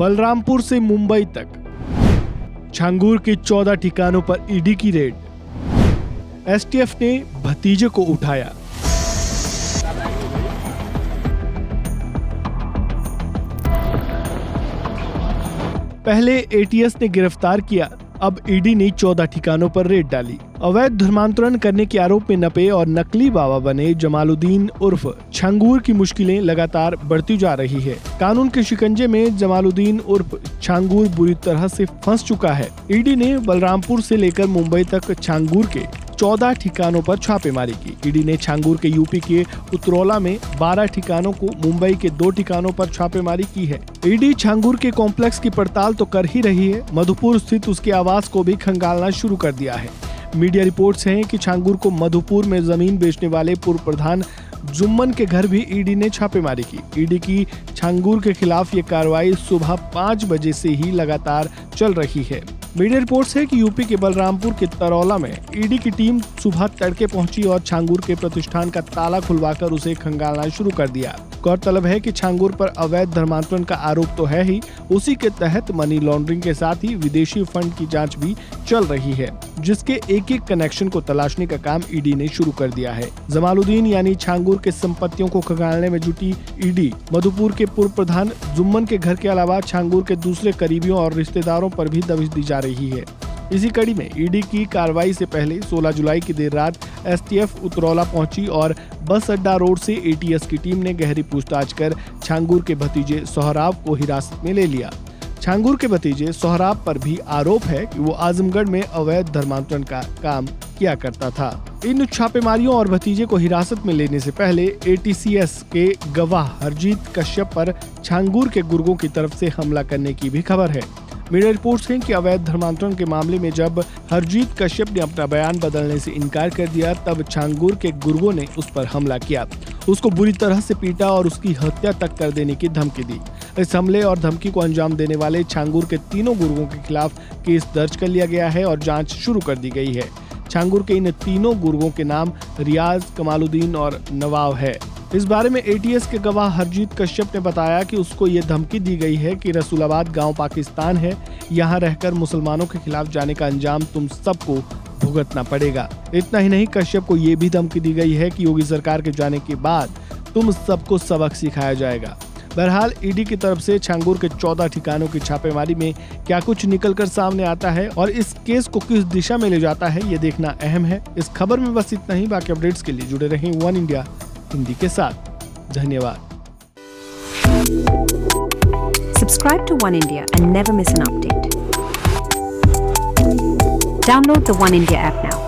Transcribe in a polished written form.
बलरामपुर से मुंबई तक छांगूर के 14 ठिकानों पर ईडी की रेड। एसटीएफ ने भतीजे को उठाया। पहले एटीएस ने गिरफ्तार किया, अब ईडी ने 14 ठिकानों पर रेड डाली। अवैध धर्मांतरण करने के आरोप में नपे और नकली बाबा बने जमालुद्दीन उर्फ छांगूर की मुश्किलें लगातार बढ़ती जा रही है। कानून के शिकंजे में जमालुद्दीन उर्फ छांगूर बुरी तरह से फंस चुका है। ईडी ने बलरामपुर से लेकर मुंबई तक छांगूर के 14 ठिकानों पर छापेमारी की। ईडी ने छांगूर के यूपी के उतरौला में 12 ठिकानों को, मुंबई के 2 ठिकानों पर छापेमारी की है। ईडी छांगूर के कॉम्प्लेक्स की पड़ताल तो कर ही रही है, मधुपुर स्थित उसके आवास को भी खंगालना शुरू कर दिया है। मीडिया रिपोर्ट्स हैं कि छांगूर को मधुपुर में जमीन बेचने वाले पूर्व प्रधान जुम्मन के घर भी ईडी ने छापेमारी की। ईडी की छांगूर के खिलाफ ये कार्रवाई सुबह 5 बजे से ही लगातार चल रही है। मीडिया रिपोर्ट्स है कि यूपी के बलरामपुर के तरौला में ईडी की टीम सुबह तड़के पहुंची और छांगूर के प्रतिष्ठान का ताला खुलवाकर उसे खंगालना शुरू कर दिया। गौरतलब है कि छांगूर पर अवैध धर्मांतरण का आरोप तो है ही, उसी के तहत मनी लॉन्ड्रिंग के साथ ही विदेशी फंड की जांच भी चल रही है, जिसके एक एक कनेक्शन को तलाशने का काम ईडी ने शुरू कर दिया है। जमालुद्दीन यानी छांगूर के संपत्तियों को खंगालने में जुटी ईडी मधुपुर के पूर्व प्रधान जुम्मन के घर के अलावा छांगूर के दूसरे करीबियों और रिश्तेदारों पर भी दबिश दी जा रही है। इसी कड़ी में ईडी की कार्रवाई से पहले 16 जुलाई की देर रात एसटीएफ उतरौला पहुंची और बस अड्डा रोड से एटीएस की टीम ने गहरी पूछताछ कर छांगूर के भतीजे सोहराब को हिरासत में ले लिया। छांगूर के भतीजे सोहराब पर भी आरोप है कि वो आजमगढ़ में अवैध धर्मांतरण का काम किया करता था। इन छापेमारियों और भतीजे को हिरासत में लेने से पहले एटीसीएस के गवाह हरजीत कश्यप पर छांगूर के गुर्गों की तरफ से हमला करने की भी खबर है। मीडिया रिपोर्ट्स हैं कि अवैध धर्मांतरण के मामले में जब हरजीत कश्यप ने अपना बयान बदलने से इनकार कर दिया, तब छांगूर के गुर्गों ने उस पर हमला किया, उसको बुरी तरह से पीटा और उसकी हत्या तक कर देने की धमकी दी। इस हमले और धमकी को अंजाम देने वाले छांगूर के तीनों गुर्गों के खिलाफ केस दर्ज कर लिया गया है और जांच शुरू कर दी गई है। छांगूर के इन तीनों गुर्गों के नाम रियाज, कमालुद्दीन और नवाब है। इस बारे में एटीएस के गवाह हरजीत कश्यप ने बताया कि उसको ये धमकी दी गई है कि रसूलाबाद गांव पाकिस्तान है, यहाँ रहकर मुसलमानों के खिलाफ जाने का अंजाम तुम सबको भुगतना पड़ेगा। इतना ही नहीं, कश्यप को ये भी धमकी दी गई है कि योगी सरकार के जाने के बाद तुम सबको सबक सिखाया जाएगा। बहरहाल ईडी की तरफ से छांगूर के 14 ठिकानों की छापेमारी में क्या कुछ निकलकर सामने आता है और इस केस को किस दिशा में ले जाता है, ये देखना अहम है। इस खबर में बस इतना ही। बाकी अपडेट्स के लिए जुड़े रहें वन इंडिया हिंदी के साथ। धन्यवाद। Subscribe to One India and never miss an update. Download the One India app now.